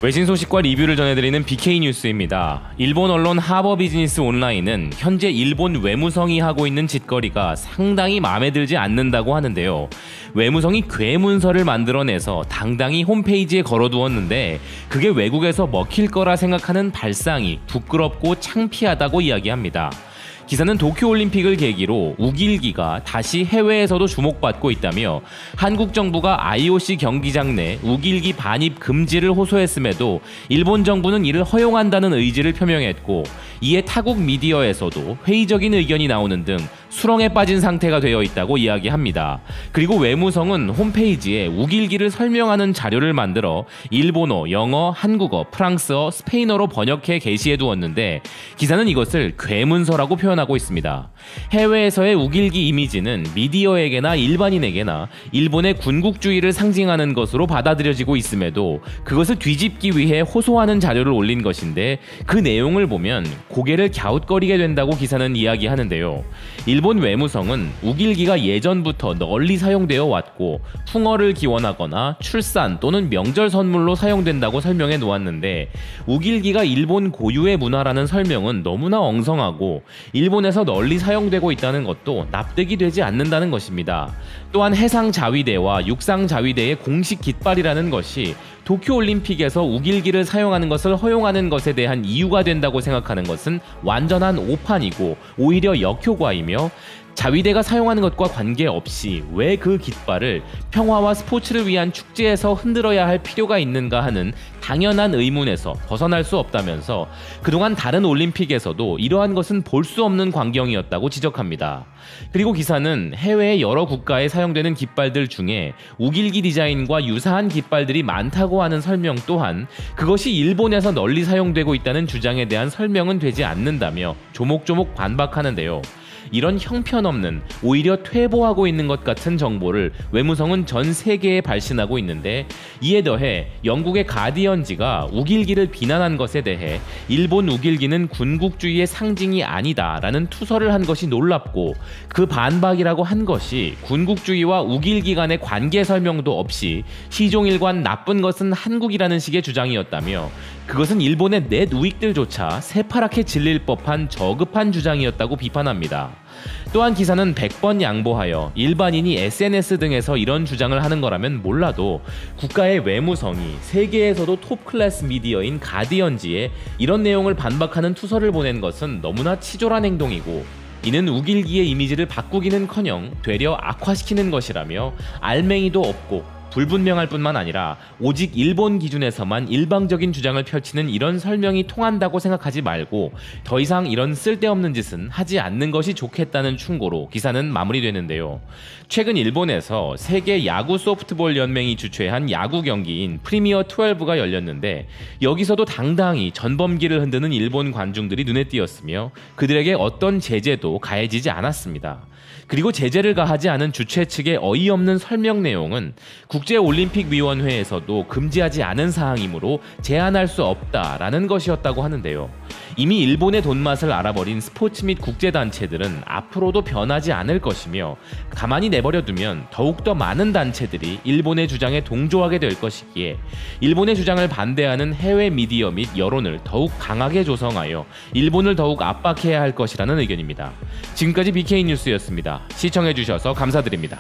외신 소식과 리뷰를 전해드리는 BK뉴스입니다. 일본 언론 하버비즈니스 온라인은 현재 일본 외무성이 하고 있는 짓거리가 상당히 마음에 들지 않는다고 하는데요. 외무성이 괴문서를 만들어내서 당당히 홈페이지에 걸어두었는데 그게 외국에서 먹힐 거라 생각하는 발상이 부끄럽고 창피하다고 이야기합니다. 기사는 도쿄올림픽을 계기로 우길기가 다시 해외에서도 주목받고 있다며 한국 정부가 IOC 경기장 내 우길기 반입 금지를 호소했음에도 일본 정부는 이를 허용한다는 의지를 표명했고, 이에 타국 미디어에서도 회의적인 의견이 나오는 등 수렁에 빠진 상태가 되어 있다고 이야기합니다. 그리고 외무성은 홈페이지에 우길기를 설명하는 자료를 만들어 일본어, 영어, 한국어, 프랑스어, 스페인어로 번역해 게시해 두었는데 기사는 이것을 괴문서라고 표현하고 있습니다. 해외에서의 우길기 이미지는 미디어에게나 일반인에게나 일본의 군국주의를 상징하는 것으로 받아들여지고 있음에도 그것을 뒤집기 위해 호소하는 자료를 올린 것인데, 그 내용을 보면 고개를 갸웃거리게 된다고 기사는 이야기하는데요. 일본 외무성은 우길기가 예전부터 널리 사용되어 왔고 풍어를 기원하거나 출산 또는 명절 선물로 사용된다고 설명해 놓았는데, 우길기가 일본 고유의 문화라는 설명은 너무나 엉성하고 일본에서 널리 사용되고 있다는 것도 납득이 되지 않는다는 것입니다. 또한 해상자위대와 육상자위대의 공식 깃발이라는 것이 도쿄올림픽에서 우길기를 사용하는 것을 허용하는 것에 대한 이유가 된다고 생각하는 것은 완전한 오판이고 오히려 역효과이며, 자위대가 사용하는 것과 관계없이 왜 그 깃발을 평화와 스포츠를 위한 축제에서 흔들어야 할 필요가 있는가 하는 당연한 의문에서 벗어날 수 없다면서 그동안 다른 올림픽에서도 이러한 것은 볼 수 없는 광경이었다고 지적합니다. 그리고 기사는 해외의 여러 국가에 사용되는 깃발들 중에 우길기 디자인과 유사한 깃발들이 많다고 하는 설명 또한 그것이 일본에서 널리 사용되고 있다는 주장에 대한 설명은 되지 않는다며 조목조목 반박하는데요. 이런 형편없는, 오히려 퇴보하고 있는 것 같은 정보를 외무성은 전 세계에 발신하고 있는데, 이에 더해 영국의 가디언지가 우길기를 비난한 것에 대해 일본 우길기는 군국주의의 상징이 아니다라는 투서를 한 것이 놀랍고, 그 반박이라고 한 것이 군국주의와 우길기 간의 관계 설명도 없이 시종일관 나쁜 것은 한국이라는 식의 주장이었다며, 그것은 일본의 넷 우익들조차 새파랗게 질릴 법한 저급한 주장이었다고 비판합니다. 또한 기사는 100번 양보하여 일반인이 SNS 등에서 이런 주장을 하는 거라면 몰라도 국가의 외무성이 세계에서도 톱클래스 미디어인 가디언지에 이런 내용을 반박하는 투서를 보낸 것은 너무나 치졸한 행동이고, 이는 우길기의 이미지를 바꾸기는커녕 되려 악화시키는 것이라며 알맹이도 없고 불분명할 뿐만 아니라 오직 일본 기준에서만 일방적인 주장을 펼치는 이런 설명이 통한다고 생각하지 말고 더 이상 이런 쓸데없는 짓은 하지 않는 것이 좋겠다는 충고로 기사는 마무리되는데요. 최근 일본에서 세계 야구 소프트볼 연맹이 주최한 야구 경기인 프리미어 12가 열렸는데, 여기서도 당당히 전범기를 흔드는 일본 관중들이 눈에 띄었으며 그들에게 어떤 제재도 가해지지 않았습니다. 그리고 제재를 가하지 않은 주최 측의 어이없는 설명 내용은 국제올림픽위원회에서도 금지하지 않은 사항이므로 제한할 수 없다라는 것이었다고 하는데요. 이미 일본의 돈맛을 알아버린 스포츠 및 국제단체들은 앞으로도 변하지 않을 것이며, 가만히 내버려두면 더욱더 많은 단체들이 일본의 주장에 동조하게 될 것이기에 일본의 주장을 반대하는 해외 미디어 및 여론을 더욱 강하게 조성하여 일본을 더욱 압박해야 할 것이라는 의견입니다. 지금까지 BK뉴스였습니다. 시청해주셔서 감사드립니다.